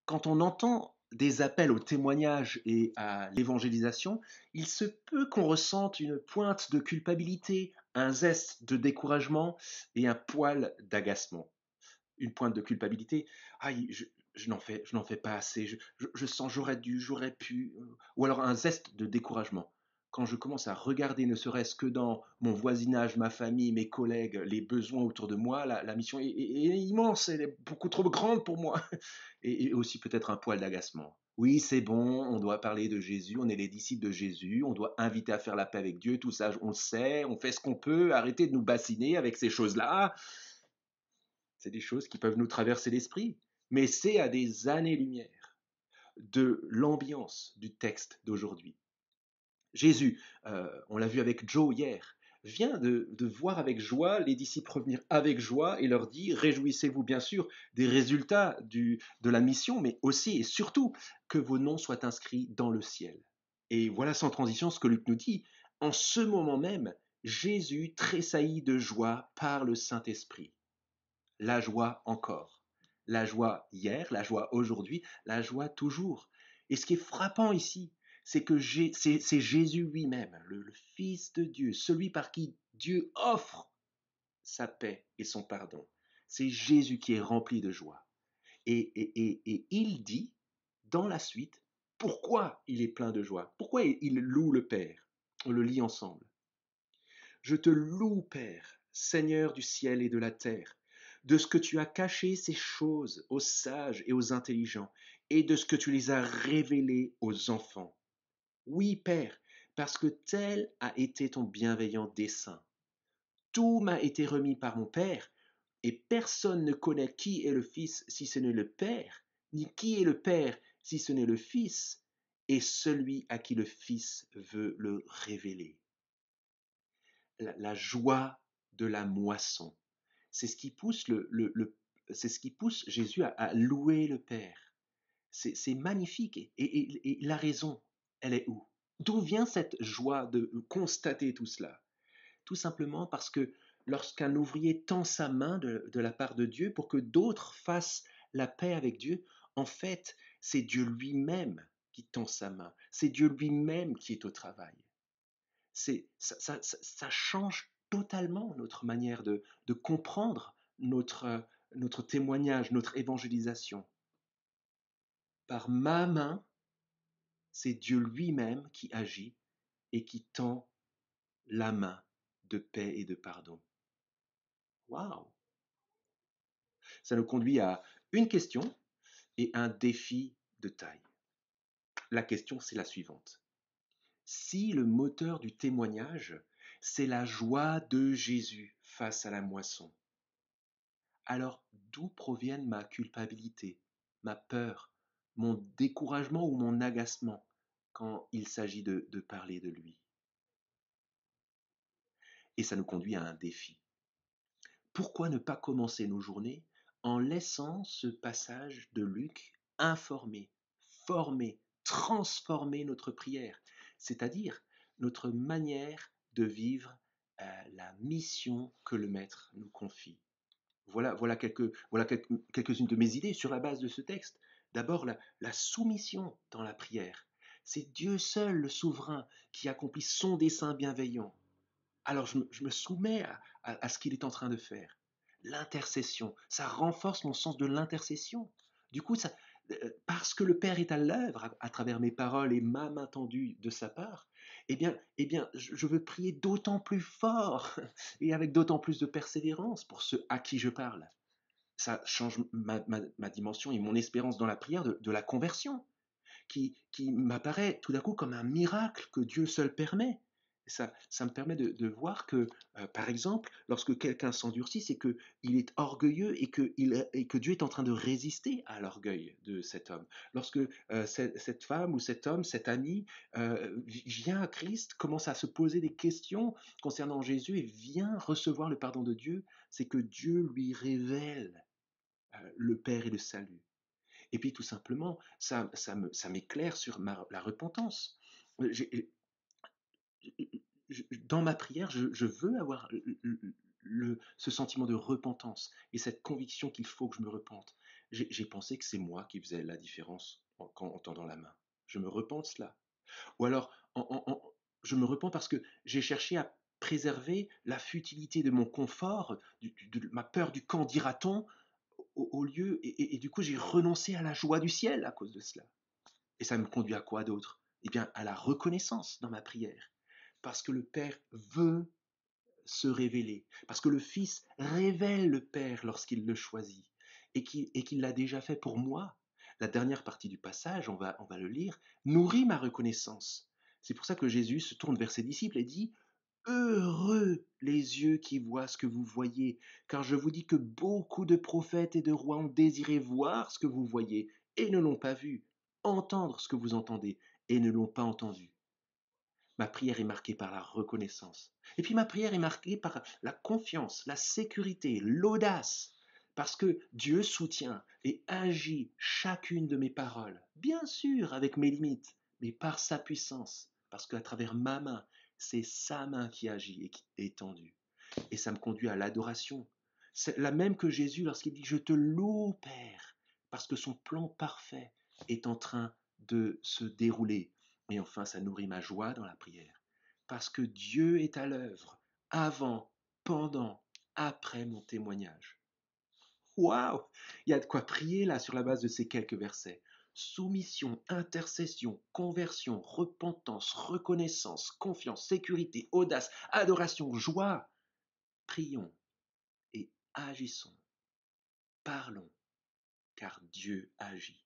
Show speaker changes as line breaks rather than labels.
Quand on entend des appels au témoignage et à l'évangélisation, il se peut qu'on ressente une pointe de culpabilité, un zeste de découragement et un poil d'agacement. Une pointe de culpabilité. Ah, je n'en fais pas assez. Je sens j'aurais dû, j'aurais pu. Ou alors un zeste de découragement. Quand je commence à regarder, ne serait-ce que dans mon voisinage, ma famille, mes collègues, les besoins autour de moi, la mission est immense, elle est beaucoup trop grande pour moi. Et aussi peut-être un poil d'agacement. Oui, c'est bon, on doit parler de Jésus, on est les disciples de Jésus, on doit inviter à faire la paix avec Dieu, tout ça, on le sait, on fait ce qu'on peut, arrêtez de nous bassiner avec ces choses-là. C'est des choses qui peuvent nous traverser l'esprit, mais c'est à des années-lumière de l'ambiance du texte d'aujourd'hui. Jésus, on l'a vu avec Joe hier, vient de voir avec joie les disciples revenir avec joie et leur dit, réjouissez-vous bien sûr des résultats de la mission, mais aussi et surtout que vos noms soient inscrits dans le ciel. Et voilà sans transition ce que Luc nous dit. En ce moment même, Jésus tressaillit de joie par le Saint-Esprit. La joie encore. La joie hier, la joie aujourd'hui, la joie toujours. Et ce qui est frappant ici, c'est que c'est Jésus lui-même, le Fils de Dieu, celui par qui Dieu offre sa paix et son pardon. C'est Jésus qui est rempli de joie. Et il dit, dans la suite, pourquoi il est plein de joie, pourquoi il loue le Père. On le lit ensemble. Je te loue, Père, Seigneur du ciel et de la terre, de ce que tu as caché ces choses aux sages et aux intelligents, et de ce que tu les as révélées aux enfants. Oui, Père, parce que tel a été ton bienveillant dessein. Tout m'a été remis par mon Père, et personne ne connaît qui est le Fils si ce n'est le Père, ni qui est le Père si ce n'est le Fils, et celui à qui le Fils veut le révéler. La joie de la moisson. C'est ce qui pousse, c'est ce qui pousse Jésus à louer le Père. C'est magnifique. Et la raison, elle est où? D'où vient cette joie de constater tout cela? Tout simplement parce que lorsqu'un ouvrier tend sa main de la part de Dieu pour que d'autres fassent la paix avec Dieu, en fait, c'est Dieu lui-même qui tend sa main. C'est Dieu lui-même qui est au travail. Ça change totalement notre manière de comprendre notre témoignage, notre évangélisation. Par ma main, c'est Dieu lui-même qui agit et qui tend la main de paix et de pardon. Waouh! Ça nous conduit à une question et un défi de taille. La question, c'est la suivante. Si le moteur du témoignage, c'est la joie de Jésus face à la moisson, alors d'où proviennent ma culpabilité, ma peur, mon découragement ou mon agacement quand il s'agit de parler de lui? Et ça nous conduit à un défi. Pourquoi ne pas commencer nos journées en laissant ce passage de Luc informer, former, transformer notre prière, c'est-à-dire notre manière de vivre la mission que le Maître nous confie? Voilà quelques-unes de mes idées sur la base de ce texte. D'abord, la soumission dans la prière. C'est Dieu seul, le souverain, qui accomplit son dessein bienveillant. Alors je me soumets à ce qu'il est en train de faire. L'intercession, ça renforce mon sens de l'intercession. Du coup, parce que le Père est à l'œuvre à travers mes paroles et ma main tendue de sa part, eh bien, je veux prier d'autant plus fort et avec d'autant plus de persévérance pour ceux à qui je parle. Ça change ma dimension et mon espérance dans la prière de la conversion, qui m'apparaît tout d'un coup comme un miracle que Dieu seul permet. Ça me permet de voir que, par exemple, lorsque quelqu'un s'endurcit, c'est qu'il est orgueilleux et que Dieu est en train de résister à l'orgueil de cet homme. Lorsque cette femme ou cet homme, cet ami, vient à Christ, commence à se poser des questions concernant Jésus et vient recevoir le pardon de Dieu, c'est que Dieu lui révèle le Père et le salut. Et puis tout simplement, ça m'éclaire sur la repentance. J'ai- Dans ma prière, je veux avoir ce sentiment de repentance et cette conviction qu'il faut que je me repente. J'ai pensé que c'est moi qui faisais la différence en tendant la main. Je me repens de cela. Ou alors, je me repens parce que j'ai cherché à préserver la futilité de mon confort, de ma peur du quand dira-t-on, au lieu, et du coup j'ai renoncé à la joie du ciel à cause de cela. Et ça me conduit à quoi d'autre? Eh bien, à la reconnaissance dans ma prière. Parce que le Père veut se révéler, parce que le Fils révèle le Père lorsqu'il le choisit, et qu'il l'a déjà fait pour moi. La dernière partie du passage, on va le lire, nourrit ma reconnaissance. C'est pour ça que Jésus se tourne vers ses disciples et dit, heureux les yeux qui voient ce que vous voyez, car je vous dis que beaucoup de prophètes et de rois ont désiré voir ce que vous voyez et ne l'ont pas vu, entendre ce que vous entendez et ne l'ont pas entendu. Ma prière est marquée par la reconnaissance. Et puis ma prière est marquée par la confiance, la sécurité, l'audace, parce que Dieu soutient et agit chacune de mes paroles, bien sûr avec mes limites, mais par sa puissance, parce qu'à travers ma main, c'est sa main qui agit et qui est tendue. Et ça me conduit à l'adoration. C'est la même que Jésus lorsqu'il dit je te loue, Père, parce que son plan parfait est en train de se dérouler. Et enfin, ça nourrit ma joie dans la prière, parce que Dieu est à l'œuvre, avant, pendant, après mon témoignage. Waouh! Il y a de quoi prier là sur la base de ces quelques versets. Soumission, intercession, conversion, repentance, reconnaissance, confiance, sécurité, audace, adoration, joie. Prions et agissons, parlons, car Dieu agit.